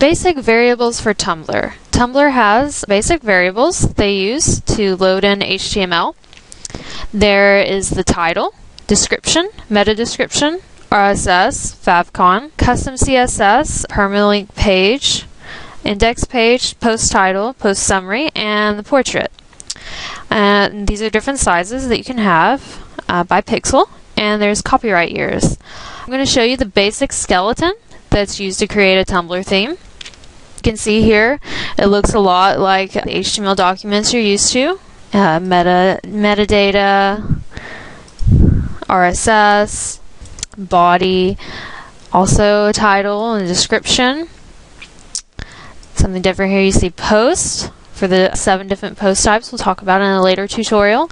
Basic variables for Tumblr. Tumblr has basic variables they use to load in HTML. There is the title, description, meta description, RSS, favcon, custom CSS, permalink page, index page, post title, post summary, and the portrait. And these are different sizes that you can have by pixel, and there's copyright years. I'm going to show you the basic skeleton that's used to create a Tumblr theme. You can see here it looks a lot like the HTML documents you're used to. Metadata, RSS, body, also a title and a description. Something different here, you see post for the 7 different post types we'll talk about in a later tutorial.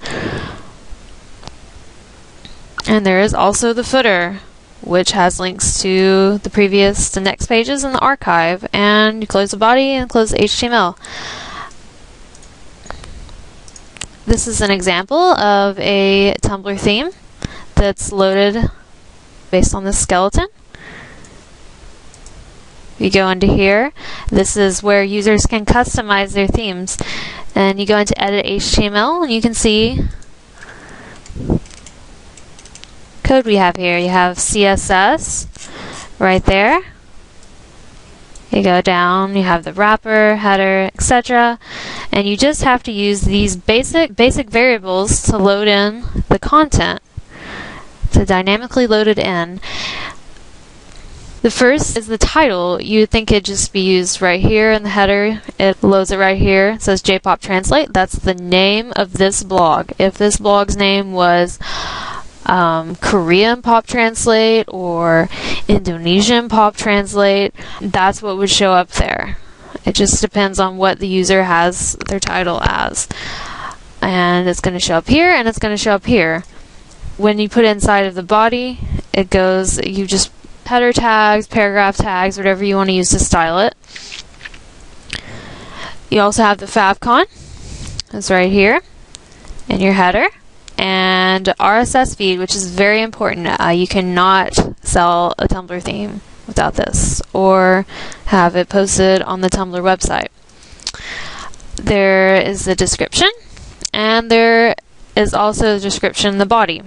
And there is also the footer, which has links to the next pages in the archive, and you close the body and close the HTML. This is an example of a Tumblr theme that's loaded based on this skeleton. You go into here, this is where users can customize their themes, and you go into edit HTML and you can see code we have here. You have CSS right there. You go down, you have the wrapper, header, etc. And you just have to use these basic variables to load in the content, to dynamically load it in. The first is the title. You'd think it'd just be used right here in the header. It loads it right here. It says JPOP Translate. That's the name of this blog. If this blog's name was Korean Pop Translate or Indonesian Pop Translate, that's what would show up there. It just depends on what the user has their title as. And it's going to show up here, and it's going to show up here. When you put it inside of the body, it goes, you just header tags, paragraph tags, whatever you want to use to style it. You also have the favcon. It's right here in your header. And RSS feed, which is very important. You cannot sell a Tumblr theme without this, or have it posted on the Tumblr website. There is the description, and there is also the description in the body.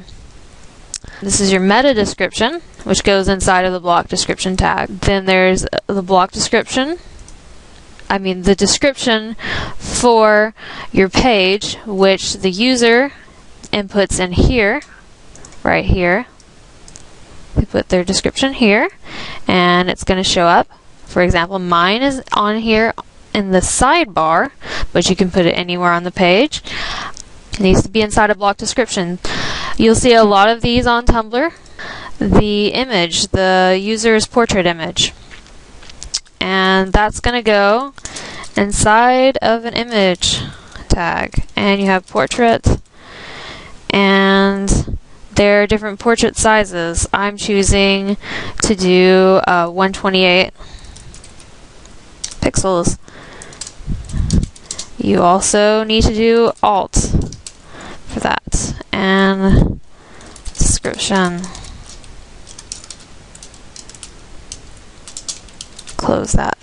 This is your meta description, which goes inside of the block description tag. Then there's the block description, the description for your page, which the user inputs in here, right here. They put their description here, and it's going to show up. For example, mine is on here in the sidebar, but you can put it anywhere on the page. It needs to be inside a block description. You'll see a lot of these on Tumblr. The image, the user's portrait image, and that's going to go inside of an image tag. And you have portrait, and there are different portrait sizes. I'm choosing to do 128 pixels. You also need to do Alt for that, and description. Close that.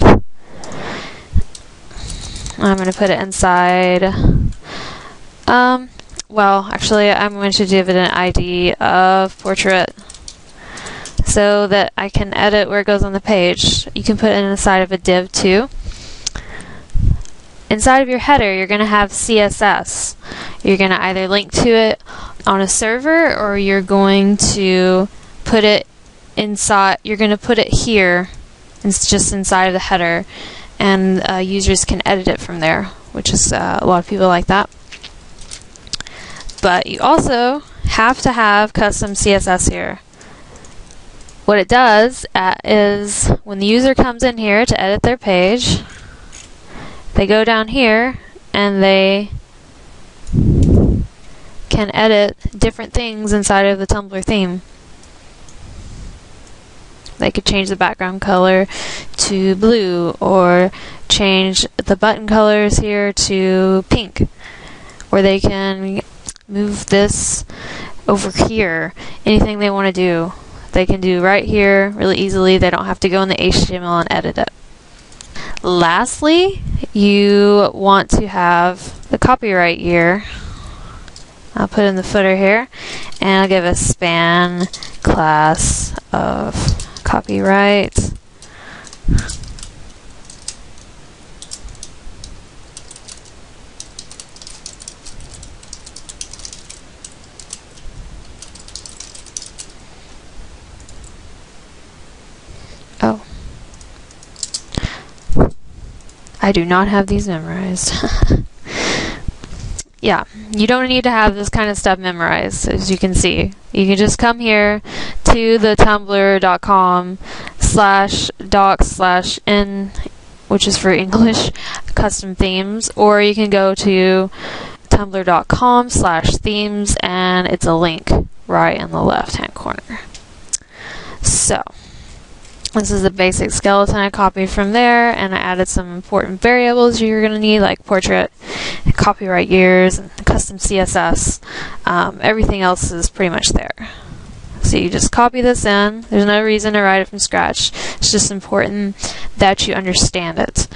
I'm going to put it inside. Well, actually, I'm going to give it an ID of portrait so that I can edit where it goes on the page. You can put it inside of a div too. Inside of your header, you're going to have CSS. You're going to either link to it on a server, or you're going to put it inside. You're going to put it here. It's just inside of the header, and users can edit it from there, which is a lot of people like that. But you also have to have custom CSS here. What it does is when the user comes in here to edit their page, they go down here and they can edit different things inside of the Tumblr theme. They could change the background color to blue, or change the button colors here to pink, or they can move this over here. Anything they want to do, they can do right here really easily. They don't have to go in the HTML and edit it. Lastly, you want to have the copyright year. I'll put in the footer here, and I'll give a span class of copyright. Oh. I do not have these memorized. Yeah, you don't need to have this kind of stuff memorized, as you can see. You can just come here to the tumblr.com/docs/n, which is for English, custom themes, or you can go to tumblr.com/themes, and it's a link right in the left-hand corner. So, this is the basic skeleton I copied from there, and I added some important variables you're going to need, like portrait, and copyright years, and custom CSS. Everything else is pretty much there. So you just copy this in. There's no reason to write it from scratch. It's just important that you understand it.